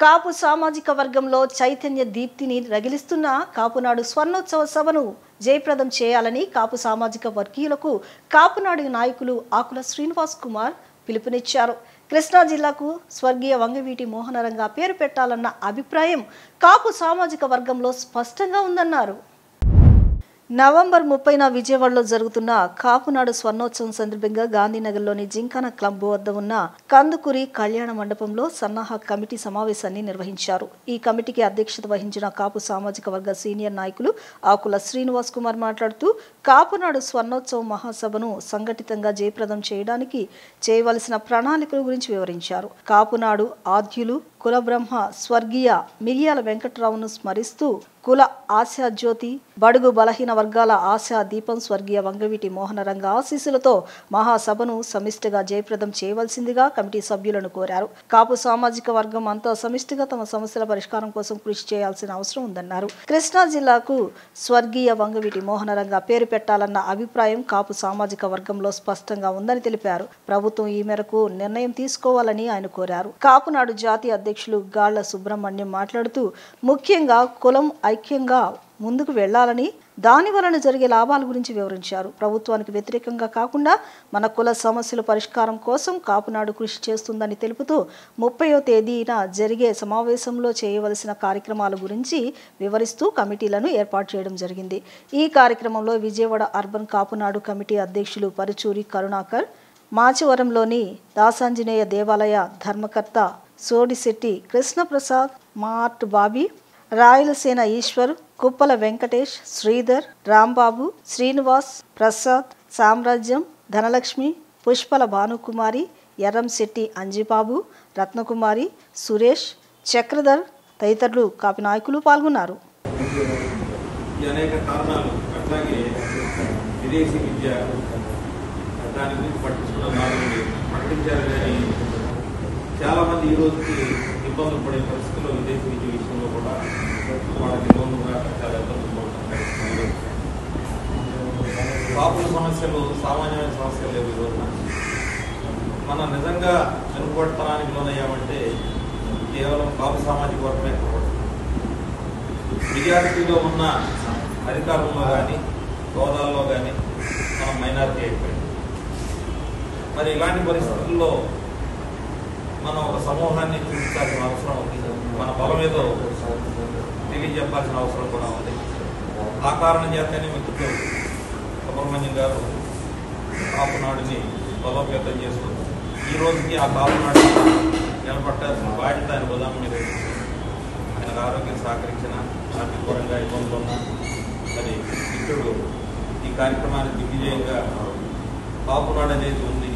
కాపు సామాజిక వర్గంలో చైతన్య దీప్తిని రగిలిస్తున్న కాపునాడు స్వర్ణోత్సవ సభను జయప్రదం చేయాలని కాపు సామాజిక వర్గీయులకు కాపునాడు నాయకులు ఆకుల శ్రీనివాస్ కుమార్ పిలుపునిచ్చారు. కృష్ణా జిల్లాకు స్వర్గీయ వంగవీటి మోహనరంగ పేరు పెట్టాలన్న అభిప్రాయం కాపు సామాజిక వర్గంలో స్పష్టంగా ఉందన్నారు. నవంబర్ 30న విజయవాడలో జరుగుతున్న కాపునాడు స్వర్ణోత్సవం సందర్భంగా గాంధీనగర్లోని జింకానా క్లబ్ వద్ద ఉన్న కందుకూరి కళ్యాణ మండపంలో సన్నాహ కమిటీ సమావేశాన్ని నిర్వహించారు. ఈ కమిటీకి అధ్యక్షత వహించిన కాపు సామాజిక వర్గ సీనియర్ నాయకులు ఆకుల శ్రీనివాస్ కుమార్ మాట్లాడుతూ కాపునాడు స్వర్ణోత్సవ మహాసభను సంఘటితంగా జయప్రదం చేయడానికి చేయవలసిన ప్రణాళికల గురించి వివరించారు. కాపునాడు ఆద్యులు కులబ్రహ్మ స్వర్గీయ మిరియాల వెంకట్రావును స్మరిస్తూ కుల ఆశా జ్యోతి బడుగు బలహీన వర్గాల ఆశా దీపం స్వర్గీయ వంగవీటి మోహనరంగ ఆశీస్సులతో మహాసభను సమిష్టిగా జయప్రదం చేయవలసిందిగా కమిటీ సభ్యులను కోరారు. కాపు సామాజిక వర్గం అంతా సమిష్టిగా తమ సమస్యల పరిష్కారం కోసం కృషి చేయాల్సిన అవసరం ఉందన్నారు. కృష్ణా జిల్లాకు స్వర్గీయ వంగవీటి మోహనరంగ పేరు పెట్టాలన్న అభిప్రాయం కాపు సామాజిక వర్గంలో స్పష్టంగా ఉందని తెలిపారు. ప్రభుత్వం ఈ మేరకు నిర్ణయం తీసుకోవాలని ఆయన కోరారు. కాపునాడు జాతీయ అధ్యక్షులు గాళ్ల సుబ్రహ్మణ్యం మాట్లాడుతూ ముఖ్యంగా కులం ఐక్యంగా ముందుకు వెళ్లాలని దాని వలన జరిగే లాభాల గురించి వివరించారు. ప్రభుత్వానికి వ్యతిరేకంగా కాకుండా మన కుల సమస్యల పరిష్కారం కోసం కాపునాడు కృషి చేస్తుందని తెలుపుతూ 30వ తేదీన జరిగే సమావేశంలో చేయవలసిన కార్యక్రమాల గురించి వివరిస్తూ కమిటీలను ఏర్పాటు చేయడం జరిగింది. ఈ కార్యక్రమంలో విజయవాడ అర్బన్ కాపునాడు కమిటీ అధ్యక్షులు పరుచూరి కరుణాకర్, మాచవరంలోని దాసాంజనేయ దేవాలయ ధర్మకర్త సోడిశెట్టి కృష్ణప్రసాద్, మార్ట్ బాబీ, రాయలసేన ఈశ్వర్, కుప్పల వెంకటేష్, శ్రీధర్, రాంబాబు, శ్రీనివాస్, ప్రసాద్, సామ్రాజ్యం, ధనలక్ష్మి, పుష్పల భానుకుమారి, ఎర్రంశెట్టి అంజిబాబు, రత్నకుమారి, సురేష్, చక్రధర్ తదితరులు కాపు నాయకులు పాల్గొన్నారు. చాలా మంది ఈ రోజుకి ఇబ్బందులు పడే పరిస్థితుల్లో విదేశీ విద్య విషయంలో కూడా వాళ్ళకి లోన్లుగా చాలా ఇబ్బందులు పడుతున్నారు. కాపుల సమస్యలు సామాన్యమైన సమస్యలు లేవు. ఈ రోజున మనం నిజంగా వెనుకబడతనానికి లోనయ్యామంటే కేవలం కాపు సామాజిక వర్గమే కనబడుతుంది. మెజారిటీలో ఉన్న అధికారంలో కానీ హోదాల్లో కానీ మనం మైనారిటీ అయిపోయింది. మరి ఇలాంటి పరిస్థితుల్లో మనం ఒక సమూహాన్ని చూపించాల్సిన అవసరం ఉంది. మన బలం ఏదో తెలియజెప్పాల్సిన అవసరం కూడా ఉంది. ఆ కారణం చేతనే మిత్రులు సుబ్రహ్మణ్యం గారు కాపునాడుని బలోపేతం చేస్తూ ఈ రోజుకి ఆ కాపునాడు నిలబట్టాల్సిన బాధ్యత ఆయన బుధం మీద ఆయనకు ఆరోగ్యం సహకరించిన ఆర్థికపరంగా ఇబ్బందులు ఉన్నా మరి మిత్రుడు ఈ కార్యక్రమాన్ని దిగ్విజయంగా కాపునాడు అనేది ఉంది,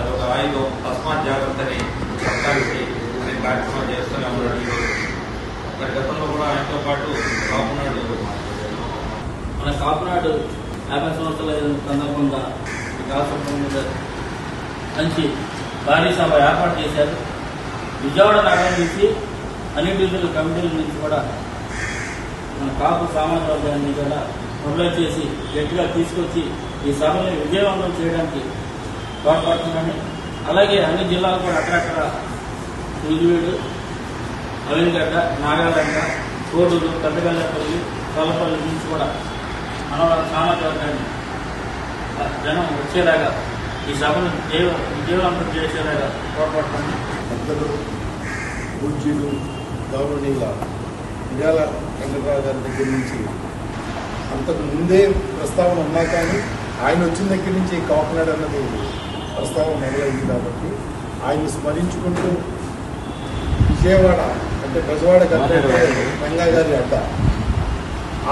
అదొక ఆయుధం, తస్మాత్ జాగ్రత్తని చెప్పడానికి అనే కార్యక్రమం చేస్తూనే ఉన్నాడు. మరి గతంలో కూడా ఆయనతో పాటు కాపునాడు మన కాపునాడు 50 సంవత్సరాల సందర్భంగా ఈ రాష్ట్రం మీద మంచి భారీ సభ ఏర్పాటు చేశారు. విజయవాడ నగరం నుంచి అన్ని డివిజనల్ కమిటీల నుంచి కూడా మన కాపు సామాజిక వర్గాన్ని కూడా మొబిలైజ్ చేసి గట్టిగా తీసుకొచ్చి ఈ సభని విజయవంతం చేయడానికి తోడ్పడుతుందని, అలాగే అన్ని జిల్లాలు కూడా అక్కడక్కడ నూజివీడు, అవినగడ్డ, నాగాలంక, కోడూరు, పెద్దగల్లపల్లి, తలపల్లి నుంచి కూడా మన సామాజిక వర్గాన్ని జనం వచ్చేలాగా ఈ సభను విజయవంతం చేసేలాగా తోడ్పడుతుంది. పెద్దలు పూజ్యులు గౌరవనీయుల మిర్యాల వెంకట్రావు గారి దగ్గర నుంచి అంతకు ముందే ప్రస్తావన ఉన్నా కానీ ఆయన వచ్చిన దగ్గర నుంచి కాపునాడు అన్నది ప్రస్తావన మొదలైంది. కాబట్టి ఆయన్ని స్మరించుకుంటూ విజయవాడ అంటే బెజవాడ గడ్డ రంగా గారి అడ్డ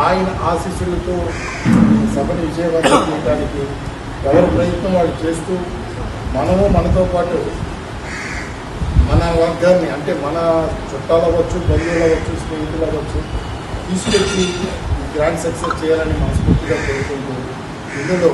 ఆయన ఆశీస్సులతో సభను విజయవంతం చేయడానికి ఎవరి ప్రయత్నం వాళ్ళు చేస్తూ మనము మనతో పాటు మన వర్గాన్ని అంటే మన చుట్టాలు అవ్వచ్చు, బంధువులు అవ్వచ్చు, స్నేహితులు అవ్వచ్చు తీసుకొచ్చి గ్రాండ్ సక్సెస్ చేయాలని మనస్ఫూర్తిగా కోరుకుంటూ ఇందులో